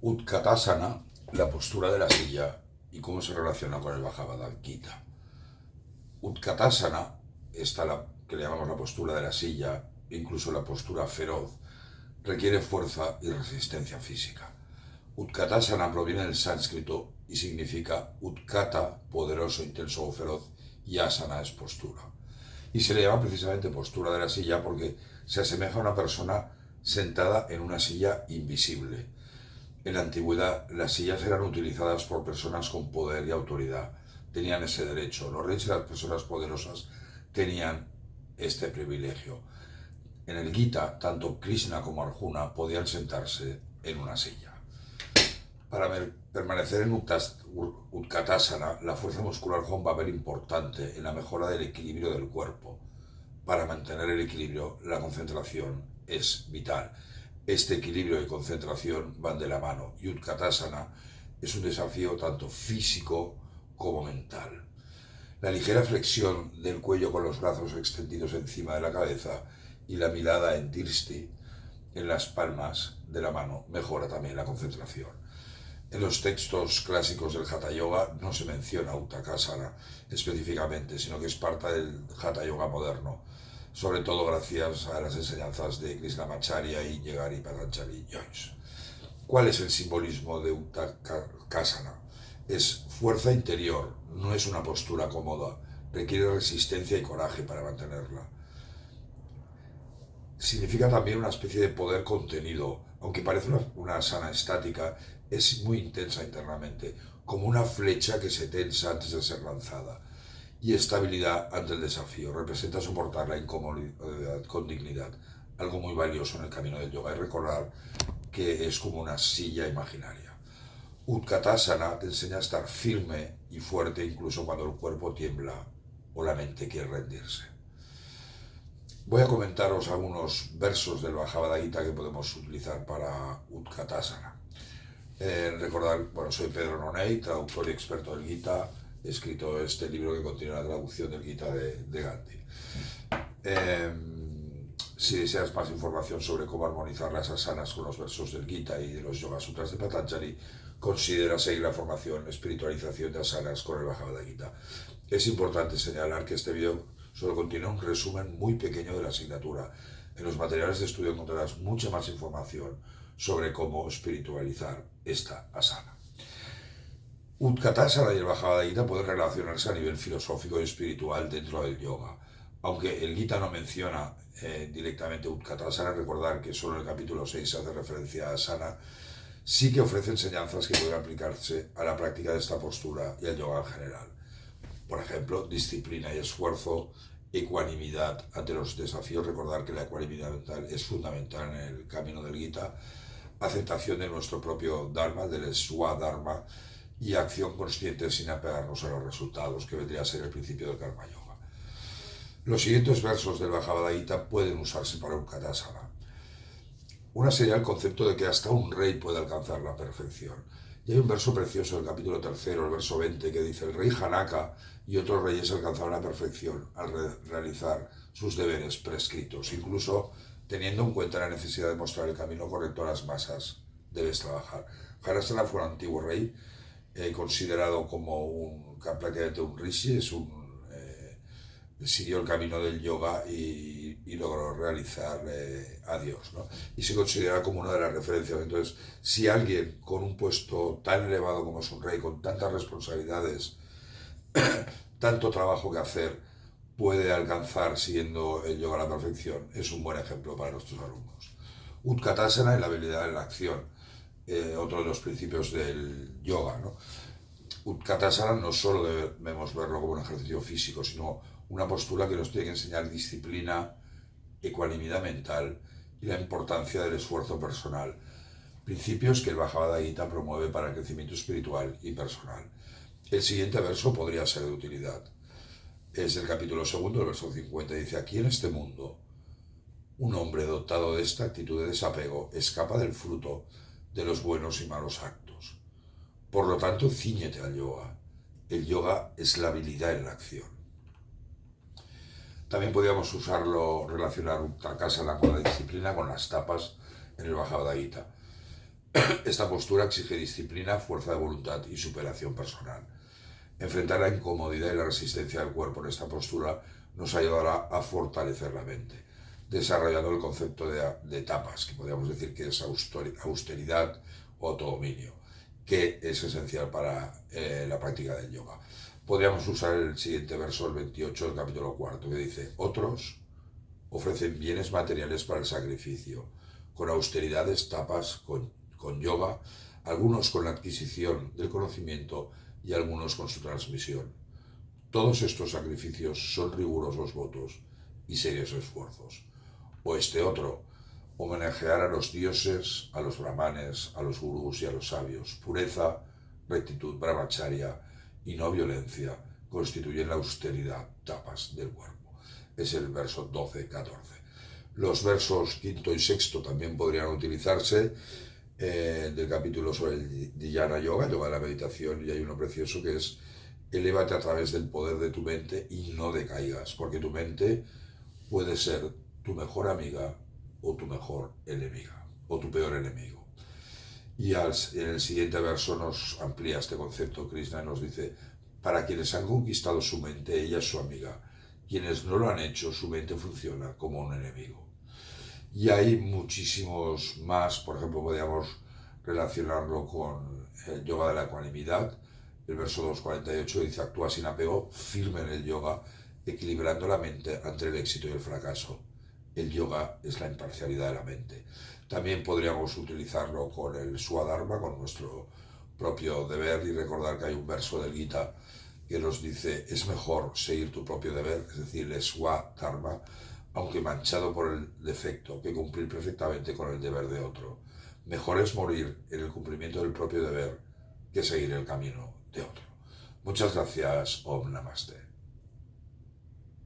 Utkatasana, la postura de la silla y cómo se relaciona con el Bhagavad Gita. Utkatasana, esta la que le llamamos la postura de la silla, incluso la postura feroz, requiere fuerza y resistencia física. Utkatasana proviene del sánscrito y significa Utkata, poderoso, intenso o feroz, y asana es postura. Y se le llama precisamente postura de la silla porque se asemeja a una persona sentada en una silla invisible. En la antigüedad, las sillas eran utilizadas por personas con poder y autoridad. Tenían ese derecho. Los reyes y las personas poderosas tenían este privilegio. En el Gita, tanto Krishna como Arjuna podían sentarse en una silla. Para permanecer en Utkatasana, la fuerza muscular juega un papel importante en la mejora del equilibrio del cuerpo. Para mantener el equilibrio, la concentración es vital. Este equilibrio y concentración van de la mano y Utkatasana es un desafío tanto físico como mental. La ligera flexión del cuello con los brazos extendidos encima de la cabeza y la mirada en Dirsti, en las palmas de la mano, mejora también la concentración. En los textos clásicos del Hatha Yoga no se menciona Utkatasana específicamente, sino que es parte del Hatha Yoga moderno, sobre todo gracias a las enseñanzas de Krishnamacharya y Yegari Patanjali Jois. ¿Cuál es el simbolismo de Utkatasana? Es fuerza interior, no es una postura cómoda, requiere resistencia y coraje para mantenerla. Significa también una especie de poder contenido, aunque parece una asana estática, es muy intensa internamente, como una flecha que se tensa antes de ser lanzada. Y estabilidad ante el desafío, representa soportar la incomodidad con dignidad, algo muy valioso en el camino del yoga, y recordar que es como una silla imaginaria. Utkatasana te enseña a estar firme y fuerte incluso cuando el cuerpo tiembla o la mente quiere rendirse. Voy a comentaros algunos versos del Bhagavad Gita que podemos utilizar para Utkatasana. Recordar, bueno, soy Pedro Noney, traductor y experto del Gita. He escrito este libro que contiene la traducción del Gita de Gandhi. Si deseas más información sobre cómo armonizar las asanas con los versos del Gita y de los Yoga Sutras de Patanjali, considera seguir la formación Espiritualización de Asanas con el Bhagavad Gita. Es importante señalar que este vídeo solo contiene un resumen muy pequeño de la asignatura. En los materiales de estudio encontrarás mucha más información sobre cómo espiritualizar esta asana. Utkatasana y el Bhagavad Gita pueden relacionarse a nivel filosófico y espiritual dentro del yoga. Aunque el Gita no menciona directamente Utkatasana, recordar que solo en el capítulo 6 se hace referencia a asana, sí que ofrece enseñanzas que pueden aplicarse a la práctica de esta postura y al yoga en general. Por ejemplo, disciplina y esfuerzo, ecuanimidad ante los desafíos, recordar que la ecuanimidad mental es fundamental en el camino del Gita, aceptación de nuestro propio Dharma, del Swadharma, y acción consciente sin apegarnos a los resultados, que vendría a ser el principio del Karma Yoga. Los siguientes versos del Bhagavad Gita pueden usarse para Utkatasana. Una sería el concepto de que hasta un rey puede alcanzar la perfección. Y hay un verso precioso del capítulo 3, el verso 20, que dice: el rey Janaka y otros reyes alcanzaron la perfección al realizar sus deberes prescritos. Incluso teniendo en cuenta la necesidad de mostrar el camino correcto a las masas, debes trabajar. Janasana fue un antiguo rey, considerado como prácticamente un rishi, siguió el camino del yoga y logró realizar a Dios, ¿no? Y se considera como una de las referencias. Entonces, si alguien con un puesto tan elevado como es un rey, con tantas responsabilidades, tanto trabajo que hacer, puede alcanzar siguiendo el yoga a la perfección, es un buen ejemplo para nuestros alumnos. Utkatasana es la habilidad en la acción, otro de los principios del yoga, ¿no? Utkatasana no solo debemos verlo como un ejercicio físico, sino una postura que nos tiene que enseñar disciplina, ecuanimidad mental y la importancia del esfuerzo personal, principios que el Bhagavad Gita promueve para el crecimiento espiritual y personal. El siguiente verso podría ser de utilidad. Es el capítulo 2, el verso 50, dice: aquí en este mundo, un hombre dotado de esta actitud de desapego escapa del fruto de los buenos y malos actos. Por lo tanto, cíñete al yoga. El yoga es la habilidad en la acción. También podríamos usarlo, relacionar Utkatasana con la disciplina, con las tapas en el Bhagavad Gita. Esta postura exige disciplina, fuerza de voluntad y superación personal. Enfrentar la incomodidad y la resistencia del cuerpo en esta postura nos ayudará a fortalecer la mente, desarrollando el concepto de etapas, que podríamos decir que es austeridad o autodominio, que es esencial para la práctica del yoga. Podríamos usar el siguiente verso, el 28 del capítulo 4, que dice: otros ofrecen bienes materiales para el sacrificio, con austeridades, tapas, con yoga, algunos con la adquisición del conocimiento y algunos con su transmisión. Todos estos sacrificios son rigurosos votos y serios esfuerzos. O este otro, homenajear a los dioses, a los brahmanes, a los gurús y a los sabios. Pureza, rectitud, brahmacharya y no violencia constituyen la austeridad, tapas del cuerpo. Es el verso 12-14. Los versos quinto y sexto también podrían utilizarse del capítulo sobre el Dhyana Yoga, yoga de la meditación, y hay uno precioso que es: elévate a través del poder de tu mente y no decaigas, porque tu mente puede ser tu mejor amiga o tu mejor enemiga, o tu peor enemigo. Y en el siguiente verso nos amplía este concepto. Krishna nos dice: para quienes han conquistado su mente, ella es su amiga. Quienes no lo han hecho, su mente funciona como un enemigo. Y hay muchísimos más. Por ejemplo, podríamos relacionarlo con el yoga de la ecuanimidad. El verso 248 dice: actúa sin apego, firme en el yoga, equilibrando la mente ante el éxito y el fracaso. El yoga es la imparcialidad de la mente. También podríamos utilizarlo con el Swadharma, con nuestro propio deber, y recordar que hay un verso del Gita que nos dice: es mejor seguir tu propio deber, es decir, el Swadharma, aunque manchado por el defecto, que cumplir perfectamente con el deber de otro. Mejor es morir en el cumplimiento del propio deber que seguir el camino de otro. Muchas gracias. Om Namaste.